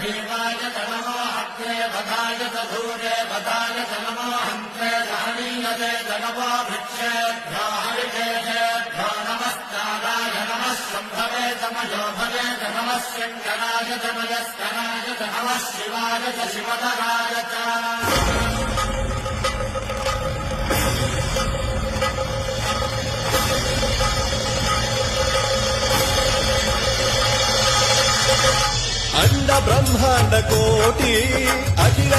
भीमाय च नमो हत्रे वधाय च धूरे वधाय च नमो हन्त्रे सहनीयते च नमो भिक्षेभ्यो हरिकेशेभ्यो नमस्ताराय नमः शम्भवे च मयोभवे च नमः शङ्कराय च मयस्कराय च नमः शिवाय च शिवधराय च अंड ब्रह्मांड कोटि अखिल